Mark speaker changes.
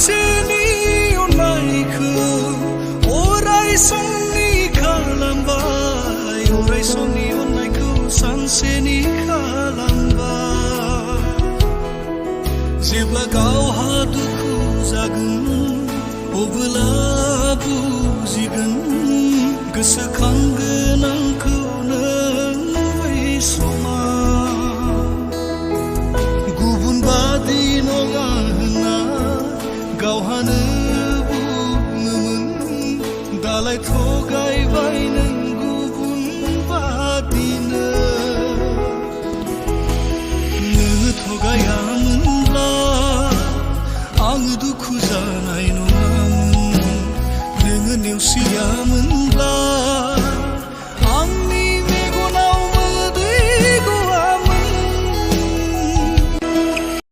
Speaker 1: सानसेनि अननायखौ अराय समनि खालामबाय अराय समनि अननायखौ सानसेनि खालामबाय जेब्ला गावहा दुखु जागोन अब्ला बुजिगोन गोसोखांगोन आंखौ नों बै समाव गुबुन बादि नङा होनना गावहानो बुङोमोन दालाय थगायबाय नों गुबुन बादिनो नों थगायामोनब्ला आं दुखु जानाय नङा